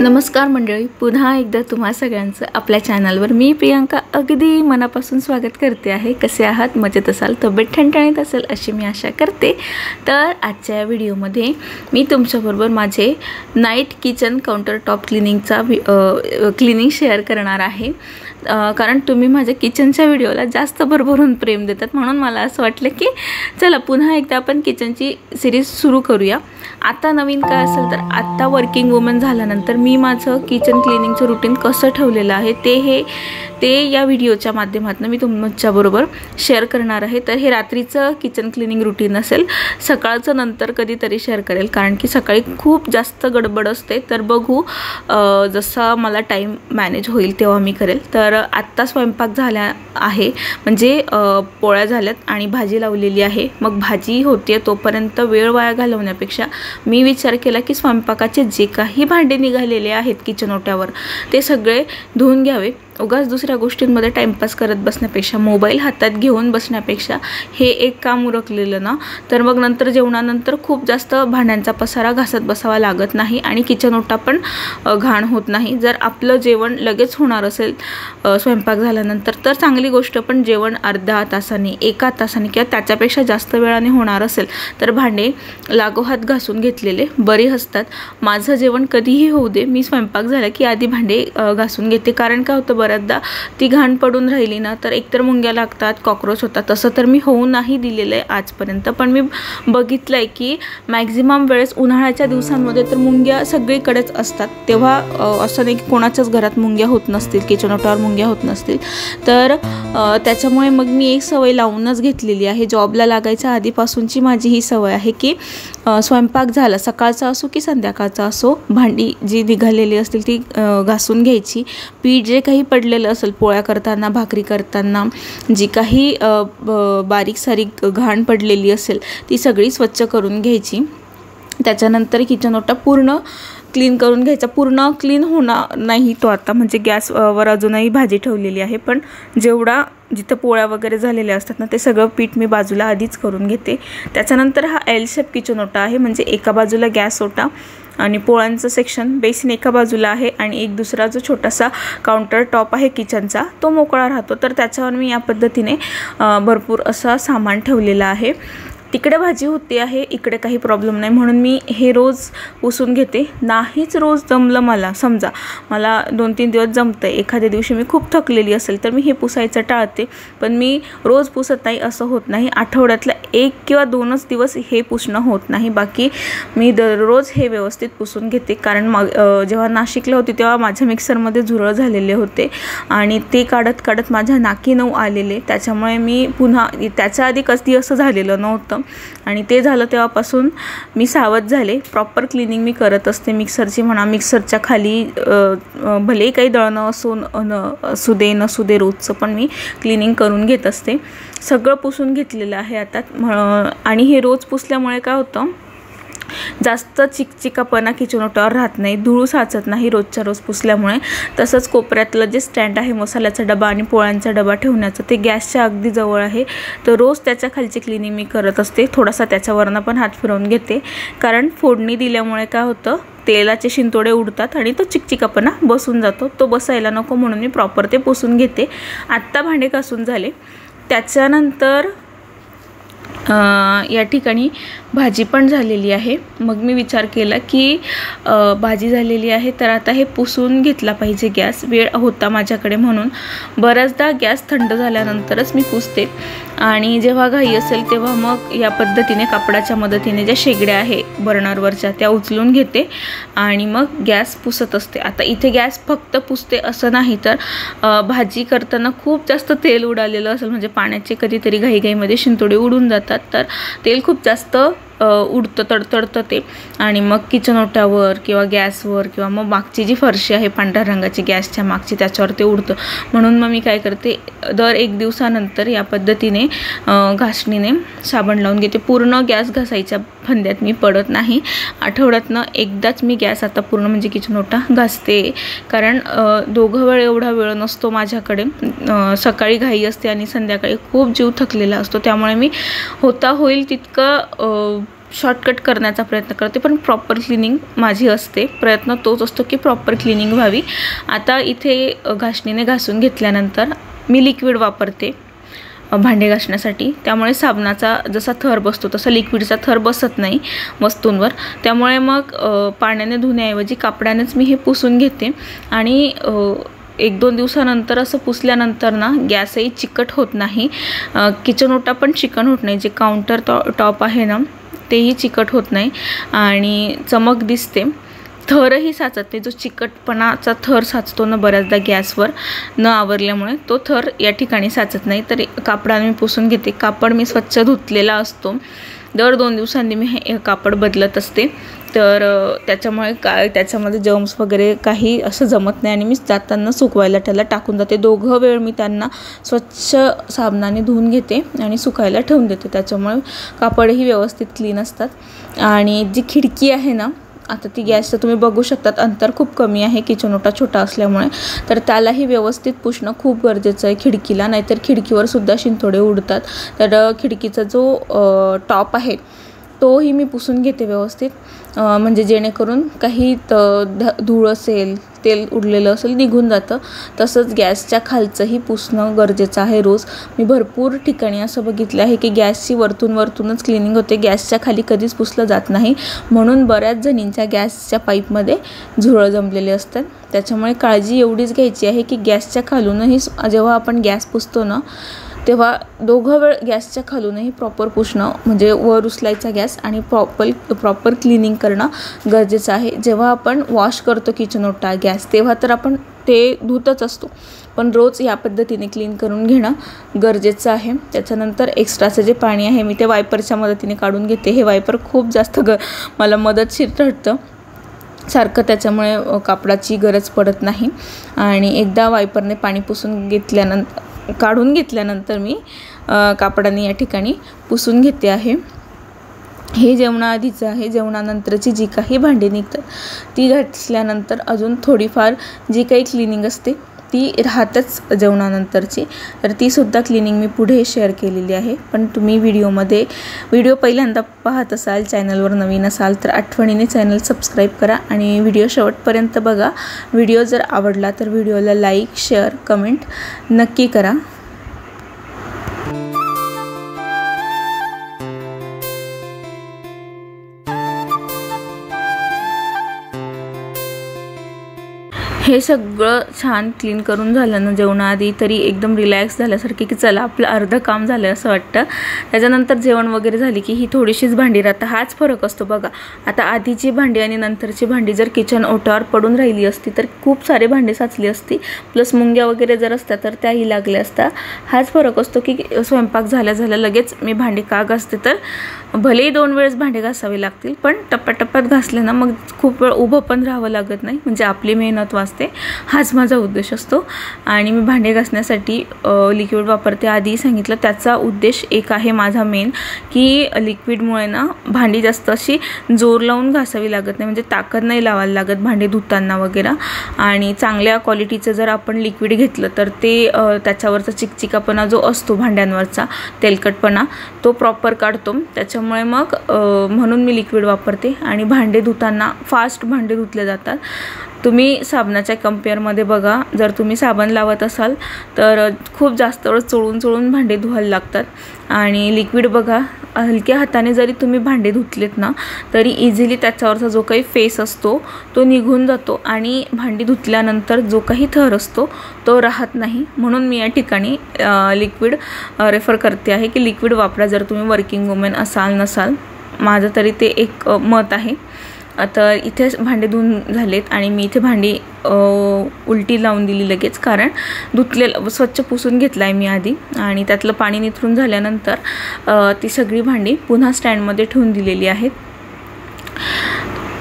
नमस्कार मंडळी, पुन्हा एकदा तुम्हा सगळ्यांचं आपल्या चॅनलवर मी प्रियांका अगदी मनापासून स्वागत करते आहे। कसे आहात? मजेत असाल, तब्येत ठणठणीत असेल अशी मी आशा करते। तर आजच्या व्हिडिओमध्ये मी तुमच्याबरोबर माझे नाईट किचन काउंटर टॉप क्लिनिंगचा क्लिनिंग शेअर करणार आहे। कारण तुम्ही माझ्या किचनच्या व्हिडिओला जास्त भरभरून प्रेम देतात, म्हणून मला असं वाटलं की चला पुन्हा एकदा आपण किचनची सिरीज सुरू करूया। आता नवीन काय असेल तर आता वर्किंग वुमन झाल्यानंतर मी माझं किचन क्लिनिंगचं रुटीन कसं ठेवलेलं आहे ते या व्हिडिओच्या माध्यमातून मी तुमच्याबरोबर शेअर करणार आहे। तर हे रात्रीचं किचन क्लिनिंग रुटीन असेल, सकाळचं नंतर कधीतरी शेअर करेल, कारण की सकाळी खूप जास्त गडबड असते। तर बघू जसा मला टाइम मॅनेज होईल तेव्हा मी करेल। तर आत्ता स्वयंपाक झाला आहे, म्हणजे पोळ्या झाल्यात आणि भाजी लावलेली आहे। मग भाजी होते तोपर्यंत वेळ वाया घालवण्यापेक्षा मी विचार केला की स्वयंपाकाचे जे काही भांडे निघालेले आहेत किचन ओट्यावर ते सगळे धुवून घ्यावे। उगाच दुसऱ्या गोष्टींमध्ये टाइमपास करत बसण्यापेक्षा, मोबाईल हातात घेऊन बसण्यापेक्षा हे एक काम उरकलेलं ना, तर मग नंतर जेवणानंतर खूप जास्त भांड्यांचा पसारा घासत बसावा लागत नाही आणि किचन ओटा पण घाण होत नाही। जर आपलं जेवण लगेच होणार असेल स्वयंपाक झाल्यानंतर तर चांगली गोष्ट, पण जेवण अर्ध्या तासाने, एका तासाने किंवा त्याच्यापेक्षा जास्त वेळाने होणार असेल तर भांडे लागोहात घासून घेतलेले बरे असतात। माझं जेवण कधीही होऊ दे, मी स्वयंपाक झाला की आधी भांडे घासून घेते। कारण काय होतं, बऱ्याचदा ती घाण पडून राहिली ना तर एकतर मुंग्या लागतात, कॉकरोच होतात। तसं तर मी होऊ नाही दिलेलं आहे आजपर्यंत, पण मी बघितलंय की मॅक्झिमम वेळेस उन्हाळ्याच्या दिवसांमध्ये तर मुंग्या सगळीकडेच असतात। तेव्हा असं नाही की कोणाच्याच घरात मुंग्या होत नसतील, किचन ओट्यावर मुंग्या होत नसतील। तर त्याच्यामुळे मग मी एक सवय लावूनच घेतलेली आहे। जॉबला लागायच्या आधीपासूनची माझी ही सवय आहे की स्वयंपाक झाला, सकाळचा असो की संध्याकाळचा असो, भांडी जी निघालेली असतील ती घासून घ्यायची। पीठ जे काही पडलेलं असेल पोळ्या करताना, भाकरी करताना जी काही बारीक सारीक घाण पडलेली असेल ती सगळी स्वच्छ करून घ्यायची। त्याच्यानंतर किचन ओटा पूर्ण क्लीन करून घ्यायचा। पूर्ण क्लीन होणार नाही तो आता, म्हणजे गॅसवर अजूनही भाजी ठेवलेली आहे, पण जेवढा जिथं पोळ्या वगैरे झालेल्या असतात ना ते सगळं पीठ मी बाजूला आधीच करून घेते। त्याच्यानंतर हा एल शेप किचन ओटा आहे, म्हणजे एका बाजूला गॅस ओटा आणि पोळ्यांचं सेक्शन, बेसिन एका बाजूला आहे आणि एक दुसरा जो छोटासा काउंटर टॉप आहे किचनचा तो मोकळा राहतो। तर त्याच्यावर मी या पद्धतीने भरपूर असं सामान ठेवलेलं आहे। तिकडे भाजी होते आहे, इकडे काही प्रॉब्लेम नाही, म्हणून मी हे रोज पुसून घेते। नाहीच रोज जमलं, मला समजा मला 2-3 दिवस जमतं, एखाद्या दिवशी मी खूप थकलेली असेल तर मी हे पुसायचं टाळते, पण मी रोज पुसत नाही असं होत नाही। आठवड्यातला 1 किंवा 2च दिवस हे पुसणं होत नाही, बाकी मी दररोज हे व्यवस्थित पुसून घेते। कारण मग जेव्हा नाशिकला होते तेव्हा माझ्या मिक्सरमध्ये झुरळ झालेले होते आणि ते काढत काढत माझ्या नाकी 9 आलेले। त्याच्यामुळे मी पुन्हा, त्याच्या आधी कधी असं झालेलं नव्हतं आणि ते झालं तेव्हापासून मी सावध झाले। प्रॉपर क्लिनिंग मी करत असते मिक्सरची म्हणा, मिक्सरच्या खाली भले काही दळणं असू दे नसू दे, रोजचं पण मी क्लिनिंग करून घेत असते। सगळं पुसून घेतलेलं आहे आता। आणि हे रोज पुसल्यामुळे काय होतं, जास्त चिकचिकापणा किचन ओट्यावर राहत नाही, धूळ साचत नाही रोजच्या रोज पुसल्यामुळे। तसंच कोपऱ्यातलं जे स्टँड आहे मसाल्याचा डबा आणि पोळ्यांचा डबा ठेवण्याचं, ते गॅसच्या अगदी जवळ आहे, तर रोज त्याच्या खालची क्लिनिंग मी करत असते। थोडासा त्याच्यावरनं पण हात फिरवून घेते, कारण फोडणी दिल्यामुळे काय होतं, तेलाचे शिंतोडे उडतात आणि तो चिकचिकापणा बसून जातो, तो बसायला नको, म्हणून मी प्रॉपर ते पुसून घेते। आत्ता भांडे घासून झाले, त्याच्यानंतर या ठिकाणी भाजी पण झालेली आहे। मग मी विचार केला की भाजी झालेली आहे तर आता हे पुसून घेतला पाहिजे गॅस, वेळ होता माझ्याकडे म्हणून। बऱ्याचदा गॅस थंड झाल्यानंतरच मी पुसते आणि जेव्हा घाई असेल तेव्हा मग या पद्धतीने कापडाच्या मदतीने ज्या शेगड्या आहे बर्नरवरच्या त्या उचलून घेते आणि मग गॅस पुसत असते। आता इथे गॅस फक्त पुसते असं नाही, तर भाजी करताना खूप जास्त तेल उडालेलं असेल, म्हणजे पाण्याचे कधीतरी घाईघाईमध्ये शिंतोडे उडून जातात, तर तेल खूप जास्त उडतं, तडतडतं ते, आणि मग किचन ओट्यावर किंवा गॅसवर किंवा मग मागची जी फरशी आहे पांढऱ्या रंगाची गॅसच्या मागची त्याच्यावर ते उडतं। म्हणून मग मी काय करते, दर 1 दिवसानंतर या पद्धतीने घासणीने साबण लावून घेते। पूर्ण गॅस घासायच्या फंद्यात मी पडत नाही, आठवड्यातनं एकदाच मी गॅस आता पूर्ण म्हणजे किचन ओटा घासते। कारण दोघं वेळ एवढा वेळ नसतो माझ्याकडे, सकाळी घाई असते आणि संध्याकाळी खूप जीव थकलेला असतो, त्यामुळे मी होता होईल तितकं शॉर्टकट करण्याचा प्रयत्न करते, पण प्रॉपर क्लिनिंग माझी असते. प्रयत्न तोच असतो की प्रॉपर क्लिनिंग व्हावी. आता इथे घासणीने घासून घेतल्यानंतर मी लिक्विड वापरते भांडे घासण्यासाठी. त्यामुळे साबणाचा जसा थर बसतो तसा लिक्विडचा थर बसत नाही वस्तूंवर. त्यामुळे मग पाण्याने धुण्याऐवजी कापडानेच मी हे पुसून घेते. आणि 1-2 दिवसानंतर असं पुसल्यानंतर ना गॅसही चिकट होत नाही, किचन ओटा पण चिकन होत नाही, जे काउंटर टॉप आहे ना तेही चिकट होत नाही आणि चमक दिसते. थरही साचत नाही. जो चिकटपणाचा थर साचतो ना बऱ्याचदा गॅसवर न आवरल्यामुळे, तो थर या ठिकाणी साचत नाही. तर कापडाने मी पुसून घेते. कापड मी स्वच्छ धुतलेला असतो. दर 2 दिवसांनी मी हे कापड बदलत असते. तर त्याच्यामुळे त्याच्यामध्ये जर्म्स वगैरे काही असं जमत नाही आणि मी जाताना सुकवायला त्याला टाकून जाते. दोघं वेळ मी त्यांना स्वच्छ साबणाने धुवून घेते आणि सुकायला ठेवून देते. त्याच्यामुळे कापडही व्यवस्थित क्लीन असतात. आणि जी खिडकी आहे ना, आता ती गॅसचं तुम्ही बघू शकतात अंतर खूप कमी आहे किचन ओटा छोटा असल्यामुळे, तर त्यालाही व्यवस्थित पुसणं खूप गरजेचं आहे खिडकीला, नाहीतर खिडकीवर सुद्धा शिंतोडे उडतात. तर खिडकीचा जो टॉप आहे तोही मी पुसून घेते व्यवस्थित, म्हणजे जेणेकरून काही धूळ असेल, तेल उडलेलं असेल निघून जातं. तसंच गॅसच्या खालचंही पुसणं गरजेचं आहे रोज. मी भरपूर ठिकाणी असं बघितलं आहे की गॅसची वरतूनच क्लिनिंग होते, गॅसच्या खाली कधीच पुसलं जात नाही. म्हणून बऱ्याच जणींच्या गॅसच्या पाईपमध्ये झुरळ जमलेले असतात. त्याच्यामुळे काळजी एवढीच घ्यायची आहे की गॅसच्या खालूनही जेव्हा आपण गॅस पुसतो ना तेव्हा दोघं वेळ गॅसच्या खालूनही प्रॉपर पुसणं, म्हणजे वर उचलायचा गॅस आणि प्रॉपर क्लिनिंग करणं गरजेचं आहे. जेव्हा आपण वॉश करतो किचन ओटा गॅस तेव्हा तर आपण ते धुतच असतो, पण रोज या पद्धतीने क्लीन करून घेणं गरजेचं आहे. त्याच्यानंतर एक्स्ट्राचं जे पाणी आहे मी ते वायपरच्या मदतीने काढून घेते. हे वायपर खूप जास्त मला मदतशीर ठरतं सारखं, त्याच्यामुळे कापडाची गरज पडत नाही. आणि एकदा वायपरने पाणी पुसून काढून घेतल्यानंतर मी कापडाने या ठिकाणी पुसून घेते आहे. हे जेवणाआधीचं आहे. जेवणानंतरची जी काही भांडी निघतात ती घासल्यानंतर अजून थोडीफार जी काही क्लिनिंग असते ती राहतच जेवणानंतरची, तर तीसुद्धा क्लिनिंग मी पुढे शेअर केलेली आहे. पण तुम्ही व्हिडिओ पहिल्यांदा पाहत असाल, चॅनलवर नवीन असाल तर आठवणीने चॅनल सबस्क्राईब करा आणि व्हिडिओ शेवटपर्यंत बघा. व्हिडिओ जर आवडला तर व्हिडिओला लाईक, शेअर, कमेंट नक्की करा. हे सगळं छान क्लीन करून झालं ना जेवणाआधी तरी एकदम रिलॅक्स झाल्यासारखे की चला आपलं अर्धं काम झालं असं वाटतं. त्याच्यानंतर जेवण वगैरे झाली की ही थोडीशीच भांडी राहतं. हाच फरक असतो बघा. आता आधीची भांडी आणि नंतरची भांडी जर किचन ओट्यावर पडून राहिली असती तर खूप सारे भांडी साचली असती, प्लस मुंग्या वगैरे जर असत्या तर त्याही लागल्या असत्या. हाच फरक असतो की स्वयंपाक झाल्या लगेच मी भांडी का घासते, तर भलेही 2 वेळेस भांडे घासावे लागतील पण टप्प्याटप्प्यात घासले ना मग खूप वेळ उभं पण राहावं लागत नाही, म्हणजे आपली मेहनत वाचते. हाच माझा उद्देश असतो. आणि मी भांडे घासण्यासाठी लिक्विड वापरते. आधी सांगितलं त्याचा उद्देश एक आहे माझा मेन, की लिक्विडमुळे ना भांडी जास्त अशी जोर लावून घासावी लागत नाही, म्हणजे ताकद नाही लावायला लागत भांडी धुताना वगैरे. आणि चांगल्या क्वालिटीचं जर आपण लिक्विड घेतलं तर ते त्याच्यावरचा चिकचिकापणा जो असतो भांड्यांवरचा तेलकटपणा तो प्रॉपर काढतो. त्याच्यामुळे मग म्हणून मी लिक्विड वापरते. आणि भांडे धुताना फास्ट भांडे धुतले जातात. तुम्ही साबणाच्या कंपेअरमध्ये बघा, जर तुम्ही साबण लावत असाल तर खूप जास्त वेळ चोळून भांडे धुवायला लागतात. आणि लिक्विड बघा, हलक्या हाताने जरी तुम्ही भांडे धुतलेत ना तरी इझिली त्याच्यावरचा जो काही फेस असतो तो निघून जातो आणि भांडी धुतल्यानंतर जो काही थर असतो तो राहत नाही. म्हणून मी या ठिकाणी लिक्विड रेफर करते आहे की लिक्विड वापरा जर तुम्ही वर्किंग वुमेन असाल नसाल. माझं तरी ते एक मत आहे. आता इथे भांडे धुवून झालेत आणि मी इथे भांडी उलटी लावून दिली लगेच, कारण धुतलेलं स्वच्छ पुसून घेतलं आहे मी आधी. आणि त्यातलं पाणी निथरून झाल्यानंतर ती सगळी भांडी पुन्हा स्टँडमध्ये ठेवून दिलेली आहेत.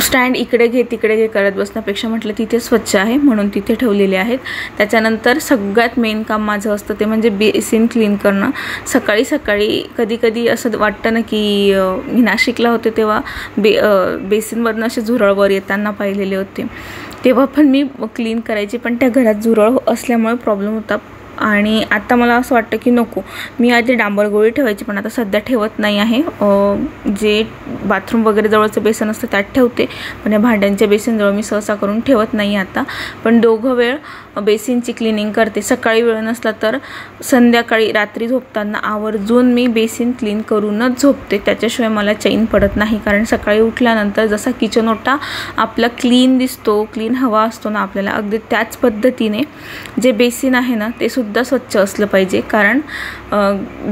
स्टँड इकडे घे तिकडे घे करत बसण्यापेक्षा म्हटलं तिथे स्वच्छ आहे म्हणून तिथे ठेवलेले आहेत. त्याच्यानंतर सगळ्यात मेन काम माझं असतं ते म्हणजे बेसिन क्लीन करणं. सकाळी कधी असं वाटतं ना की मी नाशिकला होते तेव्हा बेसिनवरनं असे झुरळवर येताना पाहिलेले होते, तेव्हा पण मी क्लीन करायची, पण त्या घरात झुरळ असल्यामुळे प्रॉब्लेम होता. आणि आता मला असं वाटतं की नको, मी आधी डांबर गोळी ठेवायची पण आता सध्या ठेवत नाही आहे. जे बाथरूम वगैरे जवळचं बेसन असतं त्यात ठेवते, पण या भांड्यांच्या बेसिनजवळ मी सहसा करून ठेवत नाही आता. पण दोघं वेळ बेसिनची क्लिनिंग करते. सकाळी वेळ नसला तर संध्याकाळी रात्री झोपताना आवर्जून मी बेसिन क्लीन करूनच झोपते. त्याच्याशिवाय मला चैन पडत नाही, कारण सकाळी उठल्यानंतर जसा किचन ओटा आपला क्लीन दिसतो, क्लीन हवा असतो ना आपल्याला, अगदी त्याच पद्धतीने जे बेसिन आहे ना ते सुद्धा स्वच्छ असलं पाहिजे. कारण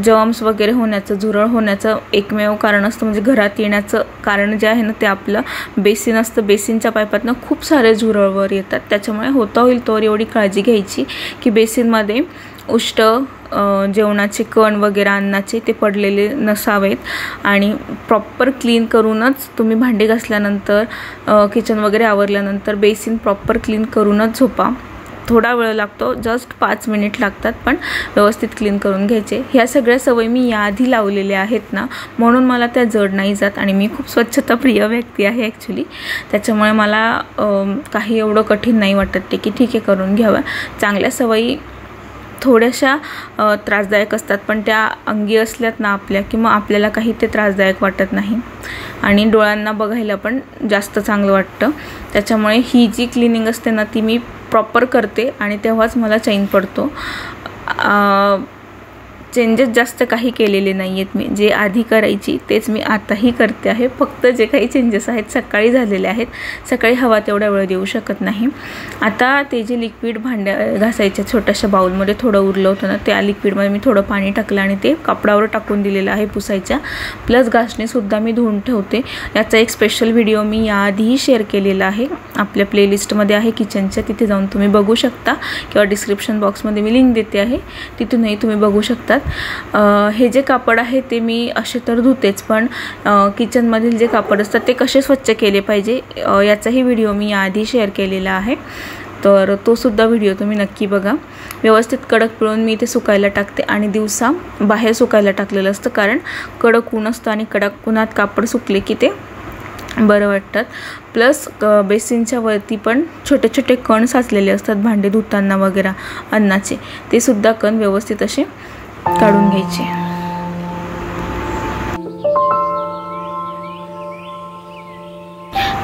जर्म्स वगैरे होण्याचं, झुरळ होण्याचं एकमेव कारण असतं, म्हणजे घरात येण्याचं कारण जे आहे ना ते आपलं बेसिन असतं. बेसिनच्या पाईपातनं खूप सारे झुरळवर येतात. त्याच्यामुळे होता होईल तोवर एवढी काळजी घ्यायची की बेसिनमध्ये उष्ट जेवणाचे कण वगैरे अन्नाचे ते पडलेले नसावेत. आणि प्रॉपर क्लीन करूनच तुम्ही भांडी घासल्यानंतर, किचन वगैरे आवरल्यानंतर बेसिन प्रॉपर क्लीन करूनच झोपा. थोडा वेळ लागतो, जस्ट 5 मिनिट लागतात, पण व्यवस्थित क्लीन करून घ्यायचे. ह्या सगळ्या सवयी मी याआधी लावलेल्या आहेत ना, म्हणून मला त्या जड नाही जात. आणि मी खूप स्वच्छताप्रिय व्यक्ती आहे ॲक्च्युली, त्याच्यामुळे मला काही एवढं कठीण नाही वाटत ते की ठीक आहे करून घ्यावं. चांगल्या सवयी थोड्याशा त्रासदायक असतात, पण त्या अंगी असल्यात ना आपल्या, किंवा आपल्याला काही ते त्रासदायक वाटत नाही आणि डोळ्यांना बघायला पण जास्त चांगलं वाटतं. त्याच्यामुळे ही जी क्लिनिंग असते ना ती मी प्रॉपर करते आणि तेव्हाच मला चैन पडतो. चेंजेस जास्त काही केलेले नाही आहेत मी, जे आधी करायची तेच मी आताही करते आहे. फक्त जे काही चेंजेस आहेत सकाळी झालेले आहेत. सकाळी हवा तेवढा वेळ देऊ शकत नाही. आता ते जे लिक्विड भांड्या घासायच्या छोट्याशा बाउलमध्ये थोडं उरलं होतं ना, त्या लिक्विडमध्ये मी थोडं पाणी टाकलं आणि ते कापडावर टाकून दिलेलं आहे पुसायच्या. प्लस घासणीसुद्धा मी धुवून ठेवते. याचा एक स्पेशल व्हिडिओ मी याआधीही शेअर केलेला आहे, आपल्या प्लेलिस्टमध्ये आहे किचनच्या, तिथे जाऊन तुम्ही बघू शकता, किंवा डिस्क्रिप्शन बॉक्समध्ये मी लिंक देते आहे, तिथूनही तुम्ही बघू शकता. हे जे कापड आहे ते मी असे तर धुतेच, पण किचनमधील जे कापड असतात ते कसे स्वच्छ केले पाहिजे याचाही व्हिडिओ मी याआधी शेअर केलेला आहे, तर तो सुद्धा व्हिडिओ तुम्ही नक्की बघा. व्यवस्थित कडक पिळून मी ते सुकायला टाकते आणि दिवसा बाहेर सुकायला टाकलेलं असतं, कारण कडक ऊन असतं आणि कडक उन्हात कापड सुकले की ते बरं वाटतात. प्लस बेसिनच्या वरती पण छोटे छोटे कण साचलेले असतात भांडे धुताना वगैरे अन्नाचे, ते सुद्धा कण व्यवस्थित असे काढून घ्यायचे.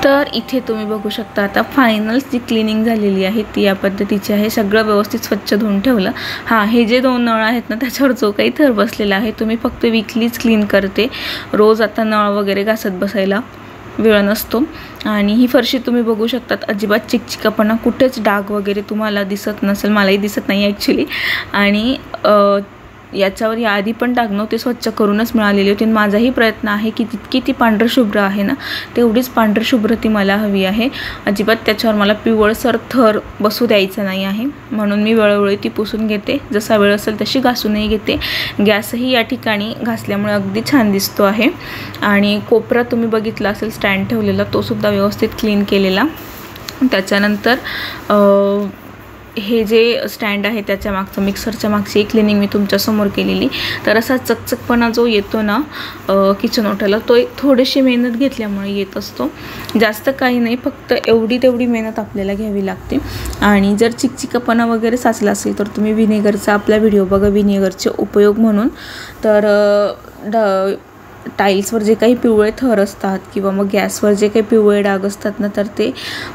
तर इथे तुम्ही बघू शकता आता फायनल जी क्लिनिंग झालेली आहे ती या पद्धतीची आहे. सगळं व्यवस्थित स्वच्छ धुवून ठेवलं. हां, हे जे 2 नळ आहेत ना त्याच्यावर जो काही थर बसलेला आहे तो मी फक्त वीकलीच क्लीन करते. रोज आता नळ वगैरे घासत बसायला वेळ नसतो. आणि ही फरशी तुम्ही बघू शकतात, अजिबात चिकचिकापणा, कुठेच डाग वगैरे तुम्हाला दिसत नसेल, मलाही दिसत नाही ॲक्च्युली. आणि याच्यावर याआधी पण डाग नव्हते, स्वच्छ करूनच मिळालेली होती. माझाही प्रयत्न आहे की तितकी ती पांढरशुभ्र आहे ना तेवढीच पांढरशुभ्र ती मला हवी आहे. अजिबात त्याच्यावर मला पिवळसर थर बसू द्यायचा नाही आहे, म्हणून मी वेळोवेळी ती पुसून घेते. जसा वेळ असेल तशी घासूनही घेते. गॅसही या ठिकाणी घासल्यामुळे अगदी छान दिसतो आहे. आणि कोपरा तुम्ही बघितला असेल स्टँड ठेवलेला, तो सुद्धा व्यवस्थित क्लीन केलेला. त्याच्यानंतर हे जे स्टँड आहे त्याच्या मागचं, मिक्सरच्या मागची क्लिनिंग मी तुमच्यासमोर केलेली. तर असा चकचकपणा जो येतो ना किचन ओट्याला, तो एक थोडीशी मेहनत घेतल्यामुळे येत असतो. जास्त काही नाही, फक्त एवढी तेवढी मेहनत आपल्याला घ्यावी लागते. आणि जर चिकचिकापणा वगैरे साचला असेल तर तुम्ही व्हिनेगरचा आपला व्हिडिओ बघा, व्हिनेगरचे उपयोग म्हणून. तर टाईल्सवर जे काही पिवळे थर असतात किंवा मग गॅसवर जे काही पिवळे डाग असतात ना, तर ते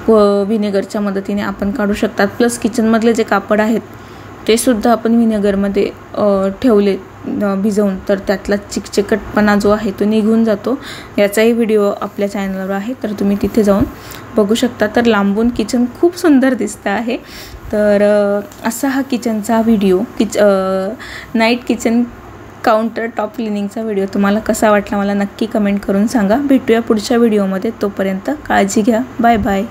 व्हिनेगरच्या मदतीने आपण काढू शकतात. प्लस किचनमधले जे कापड आहेत ते सुद्धा आपण व्हिनेगरमध्ये ठेवले भिजवून, तर त्यातला चिकचिकटपणा जो आहे तो निघून जातो. याचाही व्हिडिओ आपल्या चॅनलवर आहे, तर तुम्ही तिथे जाऊन बघू शकता. तर लांबून किचन खूप सुंदर दिसतं आहे. तर असा हा किचनचा video, night kitchen counter top क्लिनिंगचा व्हिडिओ तुम्हाला कसा वाटला मला नक्की कमेंट करून सांगा. भेटूया पुढच्या व्हिडिओमध्ये. तोपर्यंत काळजी घ्या. Bye bye.